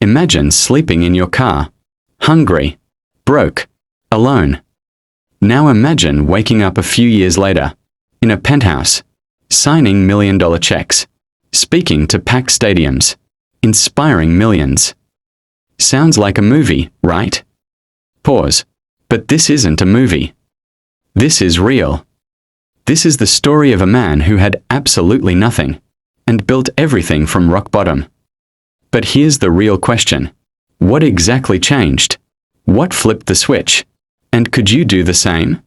Imagine sleeping in your car, hungry, broke, alone. Now imagine waking up a few years later, in a penthouse, signing million-dollar checks, speaking to packed stadiums, inspiring millions. Sounds like a movie, right? Pause. But this isn't a movie. This is real. This is the story of a man who had absolutely nothing, and built everything from rock bottom. But here's the real question. What exactly changed? What flipped the switch? And could you do the same?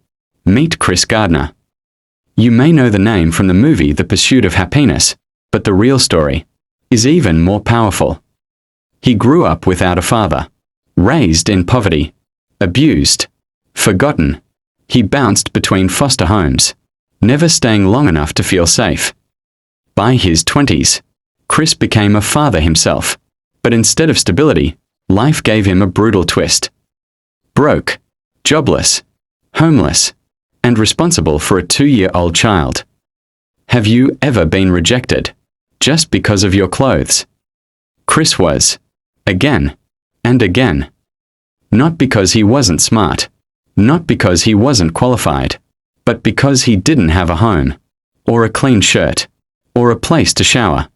Meet Chris Gardner. You may know the name from the movie The Pursuit of Happyness, but the real story is even more powerful. He grew up without a father, raised in poverty, abused, forgotten. He bounced between foster homes, never staying long enough to feel safe. By his 20s, Chris became a father himself, but instead of stability, life gave him a brutal twist. Broke, jobless, homeless, and responsible for a 2-year-old child. Have you ever been rejected just because of your clothes? Chris was. Again and again. Not because he wasn't smart, not because he wasn't qualified, but because he didn't have a home, or a clean shirt, or a place to shower.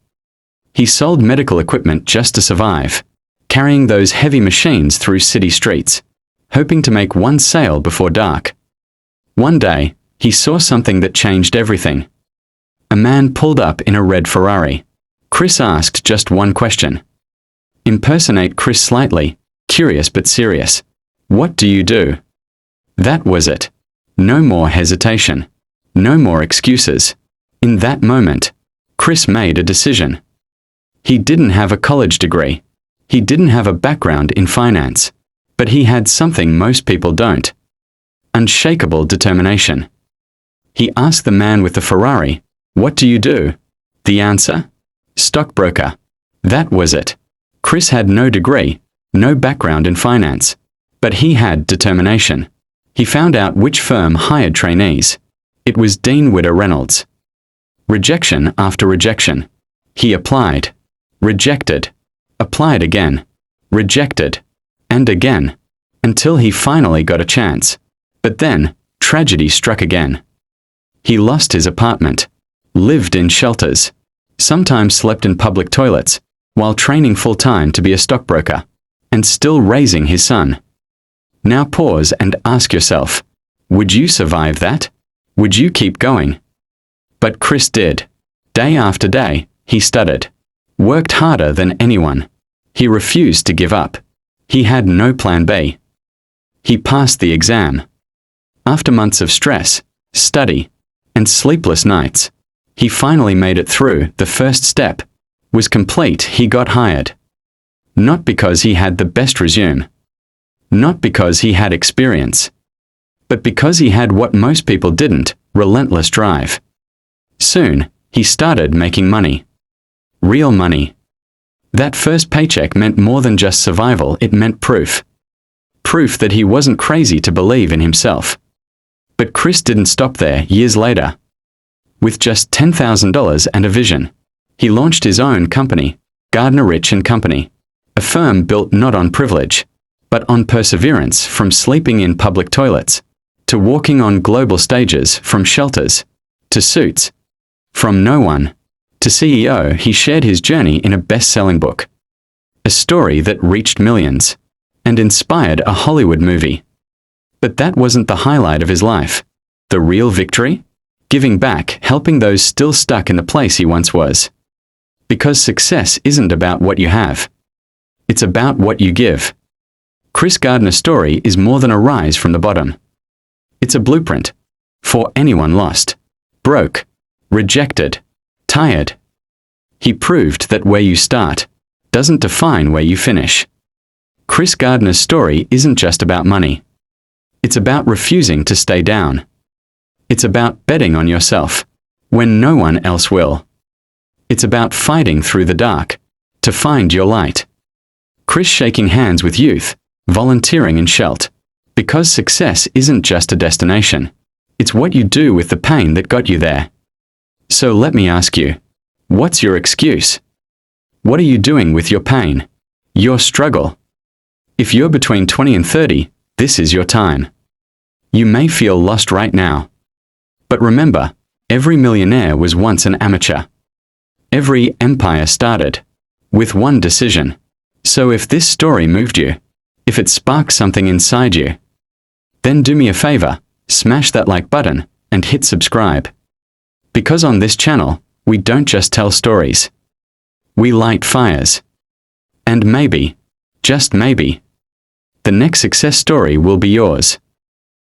He sold medical equipment just to survive, carrying those heavy machines through city streets, hoping to make one sale before dark. One day, he saw something that changed everything. A man pulled up in a red Ferrari. Chris asked just one question. Impersonate Chris slightly, curious but serious. What do you do? That was it. No more hesitation. No more excuses. In that moment, Chris made a decision. He didn't have a college degree. He didn't have a background in finance. But he had something most people don't. Unshakable determination. He asked the man with the Ferrari, "What do you do?" The answer? Stockbroker. That was it. Chris had no degree, no background in finance. But he had determination. He found out which firm hired trainees. It was Dean Witter Reynolds. Rejection after rejection. He applied. Rejected. Applied again. Rejected. And again. Until he finally got a chance. But then, tragedy struck again. He lost his apartment. Lived in shelters. Sometimes slept in public toilets, while training full-time to be a stockbroker. And still raising his son. Now pause and ask yourself, would you survive that? Would you keep going? But Chris did. Day after day, he studied. Worked harder than anyone. He refused to give up. He had no plan B. He passed the exam. After months of stress, study, and sleepless nights, he finally made it through. The first step was complete. He got hired. Not because he had the best resume. Not because he had experience. But because he had what most people didn't, relentless drive. Soon, he started making money. Real money. That first paycheck meant more than just survival, it meant proof. Proof that he wasn't crazy to believe in himself. But Chris didn't stop there. Years later, with just $10,000 and a vision, he launched his own company, Gardner Rich & Company, a firm built not on privilege, but on perseverance. From sleeping in public toilets, to walking on global stages, from shelters, to suits, from no one, to CEO, he shared his journey in a best-selling book. A story that reached millions, and inspired a Hollywood movie. But that wasn't the highlight of his life. The real victory? Giving back, helping those still stuck in the place he once was. Because success isn't about what you have. It's about what you give. Chris Gardner's story is more than a rise from the bottom. It's a blueprint for anyone lost, broke, rejected, tired. He proved that where you start doesn't define where you finish. Chris Gardner's story isn't just about money. It's about refusing to stay down. It's about betting on yourself when no one else will. It's about fighting through the dark to find your light. Chris shaking hands with youth, volunteering in Shelt. Because success isn't just a destination. It's what you do with the pain that got you there. So let me ask you, what's your excuse? What are you doing with your pain? your struggle. If you're between 20 and 30, this is your time. You may feel lost right now. But remember, every millionaire was once an amateur. Every empire started with one decision. So if this story moved you, if it sparked something inside you, then do me a favor, smash that like button and hit subscribe. Because on this channel, we don't just tell stories. We light fires. And maybe, just maybe, the next success story will be yours.